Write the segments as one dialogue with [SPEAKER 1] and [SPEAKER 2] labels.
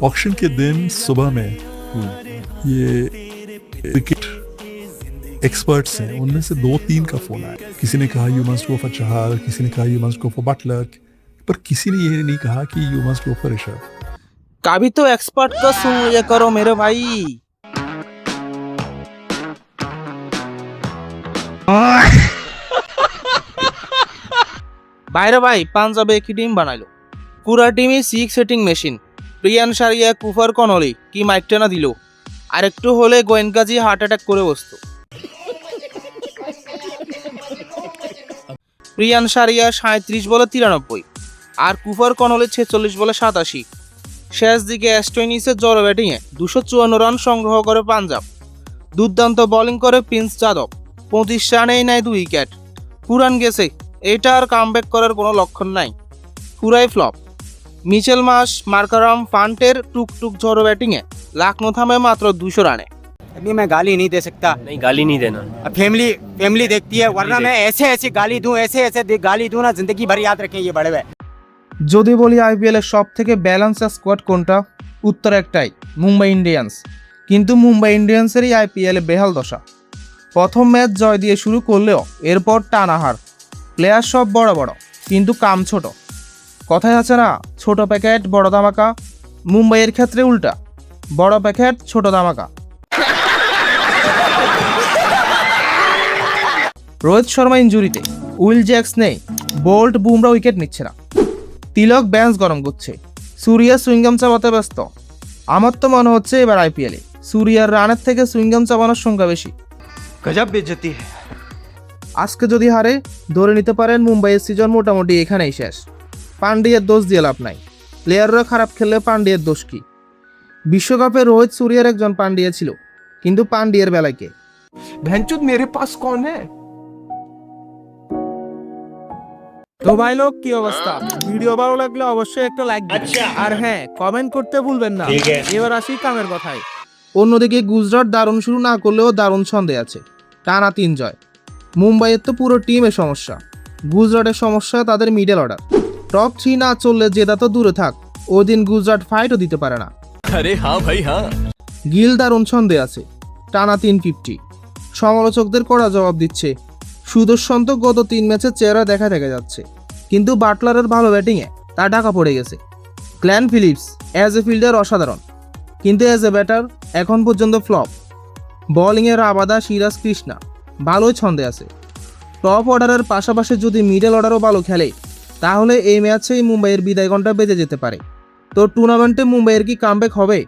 [SPEAKER 1] Auction के दिन सुबह में ये क्रिकेट एक्सपर्ट्स हैं, उनमें से 2-3 का फोन आया। किसी ने कहा you must go for Chahal, किसी ने कहा you must go for Butler, पर किसी ने ये नहीं कहा कि you must go for Rishabh.
[SPEAKER 2] कभी तो एक्सपर्ट को सुन लिया करो मेरे भाई। বাইরে ভাই পাঞ্জাবে একটি টিম বানাইলো, পুরা টিমই 6 সেটিং মেশিন। প্রিয়ান সারিয়া কুফার কনলি কি মাইকটা না দিল, আর একটু হলে গোয়েনকাজি হার্ট অ্যাটাক করে বসতো। প্রিয়ান সারিয়া 37 বলে 93 আর কুফার কনলি 46 বলে 87। শেষ দিকে অ্যাস্টইনিসের জড়ো ব্যাটিংয়ে 254 রান সংগ্রহ করে পাঞ্জাব। দুর্দান্ত বোলিং করে প্রিন্স যাদব 25 রানেই নেয় 2 উইকেট। পুরান গেছে, এটা আর কামব্যাক করার কোনো লক্ষণ নাই, পুরাই ফ্লপ। মিচেল মাস, মার্কারাম, ফান্টের টুকটুক ঝড়ো ব্যাটিংয়ে লখনৌ থামে মাত্র 200 রানে।
[SPEAKER 3] अभी मैं गाली नहीं दे सकता,
[SPEAKER 4] नहीं गाली नहीं देना।
[SPEAKER 3] अब फैमिली देखती है, वरना मैं ऐसे गाली दूं, ऐसे गाली दूं ना, जिंदगी भर याद रखें ये बड़े हुए।
[SPEAKER 2] যদি বলি আইপিএল এর সব থেকে ব্যালেন্স স্কোয়াড কোনটা, উত্তর একটাই, মুম্বাই ইন্ডিয়ান্স। কিন্তু মুম্বাই ইন্ডিয়ান্সেরই আইপিএল এ বেহাল দশা। প্রথম ম্যাচ জয় দিয়ে শুরু করলেও এরপর টানা হার। প্লেয়ার সব বড় বড় কিন্তু কাম ছোট। কথায় আছে না, ছোট প্যাকেট বড় ধামাকা। মুম্বাইয়ের ক্ষেত্রে উল্টা, বড় প্যাকেট ছোট ধামাকা। রোহিত শর্মা ইনজুরিতে, উইল জ্যাক্স নেই, বোল্ট বুমরা উইকেট নিচ্ছে না, তিলক বেঞ্চ গরম করছে, সুরিয়া সুইংগাম চাবাতে ব্যস্ত। আমার তো মনে হচ্ছে এবার আইপিএলে সুরিয়ার রানের থেকে সুইংগাম চাবানোর সংখ্যা বেশি।
[SPEAKER 3] गजब बेइज्जती है।
[SPEAKER 2] আজকে যদি হারে ধরে নিতে পারেন মুম্বাইয়ের সিজন মোটামুটি এখানেই শেষ। পান্ডিয়ার দোষ দিয়ে লাভ নাই, প্লেয়াররা খারাপ খেললে পান্ডিয়ার দোষ কি? বিশ্বকাপে রোহিত সুরিয়ার একজন পান্ডিয়া ছিল, কিন্তু পান্ডিয়ার বেলায় কে?
[SPEAKER 5] भैंचोद मेरे पास कौन है?
[SPEAKER 2] তো ভাই লোক, কি অবস্থা? ভিডিও ভালো লাগলে অবশ্যই একটা লাইক দিন, আর হ্যাঁ কমেন্ট করতে ভুলবেন না। এবার আসি কামের কথায়। অন্যদিকে গুজরাট দারুণ শুরু না করলেও দারুণ ছন্দে আছে, টানা 3 জয়। মুম্বাইয়ের তো পুরো টিমের সমস্যা, গুজরাটের সমস্যা তাদের মিডল অর্ডার। টপ 3 না চললে জেতা তো দূরে থাক, ওই দিন গুজরাট ফাইটও দিতে পারে না।
[SPEAKER 4] अरे हाँ भाई हाँ।
[SPEAKER 2] গিল দারুণ ছন্দে আছে, টানা 350। সমালোচকদের কড়া জবাব দিচ্ছে। সুদর্শন তো গত 3 ম্যাচের চেহারা দেখা যাচ্ছে, কিন্তু বাটলারের ভালো ব্যাটিংয়ে তা ঢাকা পড়ে গেছে। Glenn Philips as a fielder অসাধারণ, কিন্তু অ্যাজ এ ব্যাটার এখন পর্যন্ত ফ্লপ। বোলিংয়ে রাবাদা, সিরাজ, কৃষ্ণা ভালোই ছন্দে আছে। টপ অর্ডারের পাশাপাশি যদি মিডল অর্ডারও ভালো খেলে, তাহলে এই ম্যাচেই মুম্বাইয়ের বিদায় ঘণ্টা বেজে যেতে পারে। তো টুর্নামেন্টে মুম্বাইয়ের কি কামব্যাক হবে,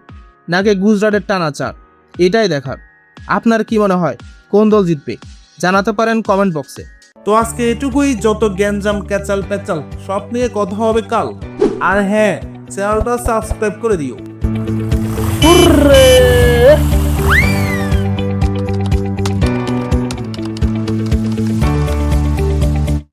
[SPEAKER 2] নাকি গুজরাটের টানা 4? এটাই দেখার। আপনার কি মনে হয় কোন দল জিতবে? জানাতে পারেন কমেন্ট বক্সে।
[SPEAKER 6] তো আজকে এটুকুই, যত গ্যাঞ্জাম ক্যাচাল প্যাচাল সব নিয়ে কথা হবে কাল। আর হ্যাঁ, চ্যানেলটা সাবস্ক্রাইব করে দিও।